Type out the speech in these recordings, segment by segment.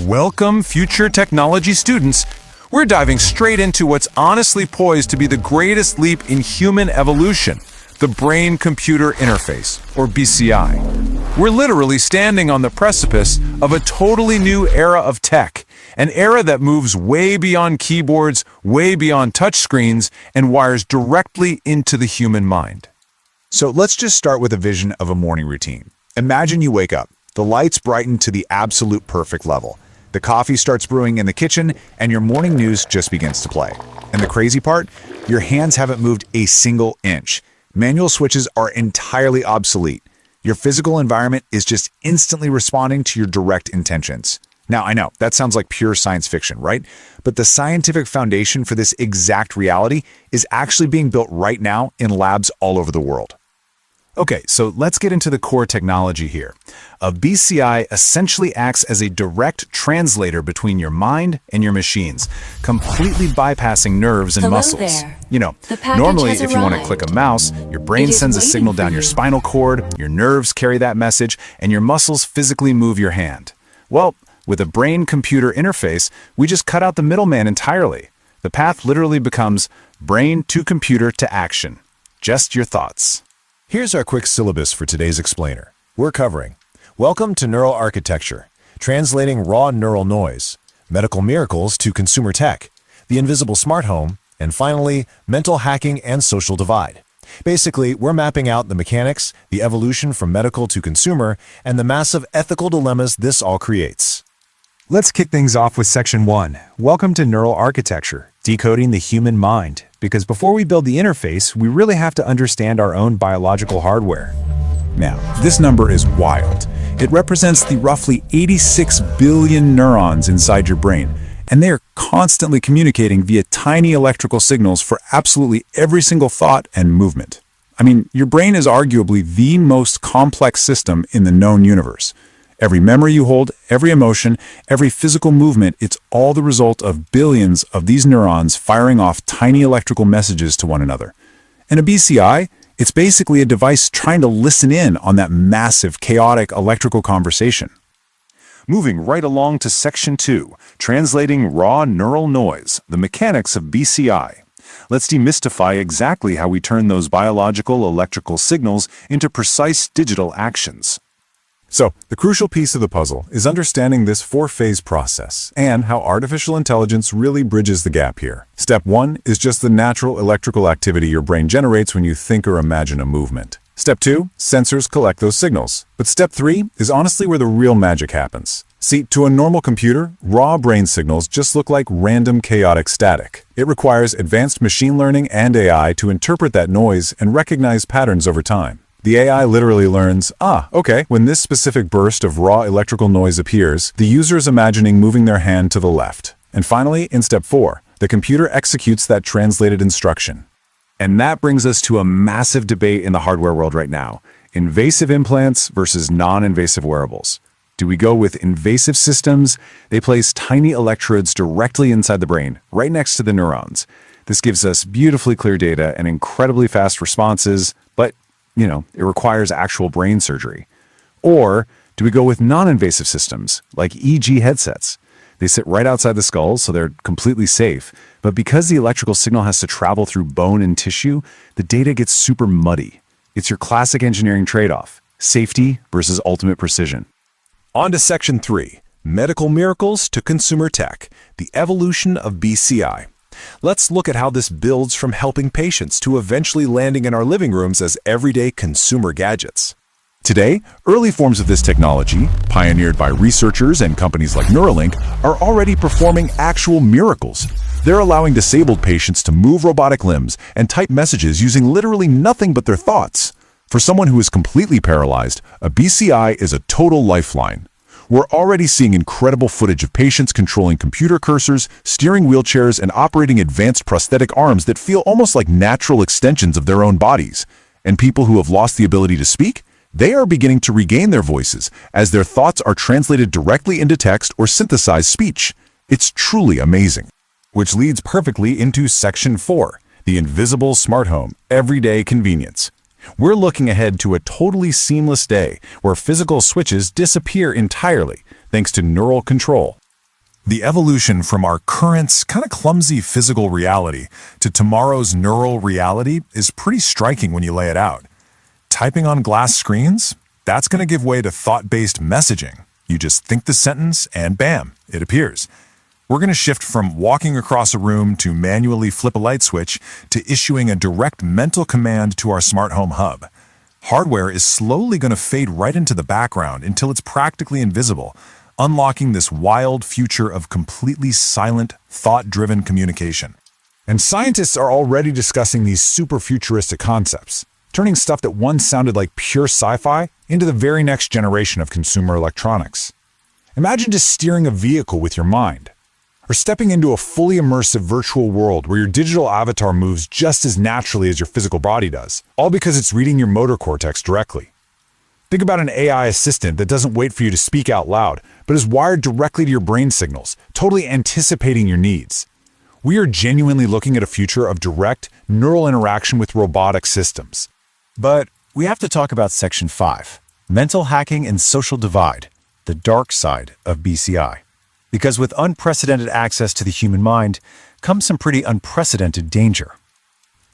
Welcome, future technology students. We're diving straight into what's honestly poised to be the greatest leap in human evolution, the brain-computer interface, or BCI. We're literally standing on the precipice of a totally new era of tech, an era that moves way beyond keyboards, way beyond touchscreens, and wires directly into the human mind. So let's just start with a vision of a morning routine. Imagine you wake up, the lights brighten to the absolute perfect level. The coffee starts brewing in the kitchen, and your morning news just begins to play. And the crazy part? Your hands haven't moved a single inch. Manual switches are entirely obsolete. Your physical environment is just instantly responding to your direct intentions. Now, I know, that sounds like pure science fiction, right? But the scientific foundation for this exact reality is actually being built right now in labs all over the world. Okay, so let's get into the core technology here. A BCI essentially acts as a direct translator between your mind and your machines, completely bypassing nerves and muscles. There. You know, The package normally has if you want to arrived. click a mouse, your brain It is sends a waiting signal for down your you. spinal cord, your nerves carry that message, and your muscles physically move your hand. Well, with a brain-computer interface, we just cut out the middleman entirely. The path literally becomes brain to computer to action. Just your thoughts. Here's our quick syllabus for today's explainer. We're covering Welcome to Neural Architecture, translating raw neural noise, medical miracles to consumer tech, the invisible smart home, and finally, mental hacking and social divide. Basically, we're mapping out the mechanics, the evolution from medical to consumer, and the massive ethical dilemmas this all creates. Let's kick things off with Section 1. Welcome to Neural Architecture, decoding the human mind. Because before we build the interface, we really have to understand our own biological hardware. Now, this number is wild. It represents the roughly 86 billion neurons inside your brain, and they are constantly communicating via tiny electrical signals for absolutely every single thought and movement. I mean, your brain is arguably the most complex system in the known universe. Every memory you hold, every emotion, every physical movement, it's all the result of billions of these neurons firing off tiny electrical messages to one another. And a BCI, it's basically a device trying to listen in on that massive, chaotic electrical conversation. Moving right along to Section 2, translating raw neural noise, the mechanics of BCI. Let's demystify exactly how we turn those biological electrical signals into precise digital actions. So, the crucial piece of the puzzle is understanding this four-phase process and how artificial intelligence really bridges the gap here. Step 1 is just the natural electrical activity your brain generates when you think or imagine a movement. Step 2, sensors collect those signals. But Step 3 is honestly where the real magic happens. See, to a normal computer, raw brain signals just look like random chaotic static. It requires advanced machine learning and AI to interpret that noise and recognize patterns over time. The AI literally learns, okay, when this specific burst of raw electrical noise appears, the user is imagining moving their hand to the left. And finally, in Step 4, the computer executes that translated instruction. And that brings us to a massive debate in the hardware world right now. Invasive implants versus non-invasive wearables. Do we go with invasive systems? They place tiny electrodes directly inside the brain, right next to the neurons. This gives us beautifully clear data and incredibly fast responses, but it requires actual brain surgery. Or do we go with non-invasive systems, like EEG headsets? They sit right outside the skull, so they're completely safe. But because the electrical signal has to travel through bone and tissue, the data gets super muddy. It's your classic engineering trade-off, safety versus ultimate precision. On to Section 3, medical miracles to consumer tech, the evolution of BCI. Let's look at how this builds from helping patients to eventually landing in our living rooms as everyday consumer gadgets. Today, early forms of this technology, pioneered by researchers and companies like Neuralink, are already performing actual miracles. They're allowing disabled patients to move robotic limbs and type messages using literally nothing but their thoughts. For someone who is completely paralyzed, a BCI is a total lifeline. We're already seeing incredible footage of patients controlling computer cursors, steering wheelchairs, and operating advanced prosthetic arms that feel almost like natural extensions of their own bodies. And people who have lost the ability to speak, they are beginning to regain their voices as their thoughts are translated directly into text or synthesized speech. It's truly amazing. Which leads perfectly into Section 4, the invisible smart home, everyday convenience. We're looking ahead to a totally seamless day where physical switches disappear entirely thanks to neural control. The evolution from our current, kind of clumsy physical reality to tomorrow's neural reality is pretty striking when you lay it out. Typing on glass screens? That's going to give way to thought-based messaging. You just think the sentence and bam, it appears. We're going to shift from walking across a room to manually flip a light switch to issuing a direct mental command to our smart home hub. Hardware is slowly going to fade right into the background until it's practically invisible, unlocking this wild future of completely silent, thought-driven communication. And scientists are already discussing these super futuristic concepts, turning stuff that once sounded like pure sci-fi into the very next generation of consumer electronics. Imagine just steering a vehicle with your mind, or stepping into a fully immersive virtual world where your digital avatar moves just as naturally as your physical body does, all because it's reading your motor cortex directly. Think about an AI assistant that doesn't wait for you to speak out loud, but is wired directly to your brain signals, totally anticipating your needs. We are genuinely looking at a future of direct, neural interaction with robotic systems. But we have to talk about Section 5, Mental Hacking and Social Divide, the dark side of BCI. Because with unprecedented access to the human mind comes some pretty unprecedented danger.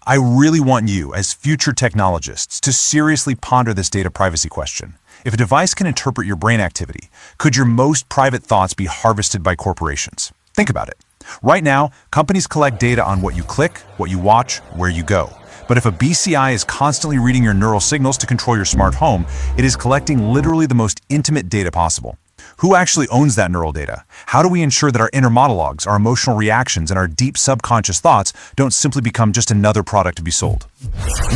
I really want you, as future technologists, to seriously ponder this data privacy question. If a device can interpret your brain activity, could your most private thoughts be harvested by corporations? Think about it. Right now, companies collect data on what you click, what you watch, where you go. But if a BCI is constantly reading your neural signals to control your smart home, it is collecting literally the most intimate data possible. Who actually owns that neural data? How do we ensure that our inner monologues, our emotional reactions, and our deep subconscious thoughts don't simply become just another product to be sold?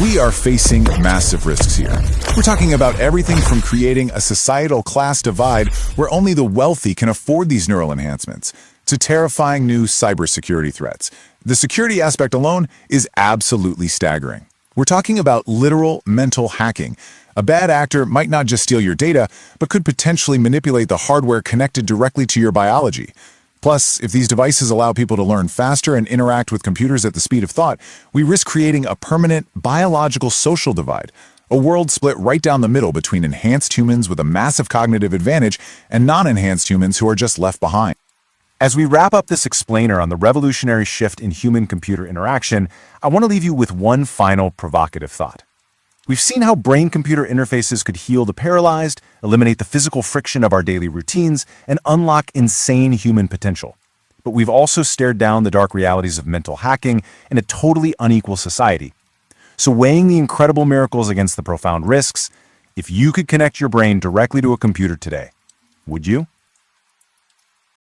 We are facing massive risks here. We're talking about everything from creating a societal class divide where only the wealthy can afford these neural enhancements, to terrifying new cybersecurity threats. The security aspect alone is absolutely staggering. We're talking about literal mental hacking. A bad actor might not just steal your data, but could potentially manipulate the hardware connected directly to your biology. Plus, if these devices allow people to learn faster and interact with computers at the speed of thought, we risk creating a permanent biological social divide, a world split right down the middle between enhanced humans with a massive cognitive advantage and non-enhanced humans who are just left behind. As we wrap up this explainer on the revolutionary shift in human-computer interaction, I want to leave you with one final provocative thought. We've seen how brain-computer interfaces could heal the paralyzed, eliminate the physical friction of our daily routines, and unlock insane human potential. But we've also stared down the dark realities of mental hacking in a totally unequal society. So weighing the incredible miracles against the profound risks, if you could connect your brain directly to a computer today, would you?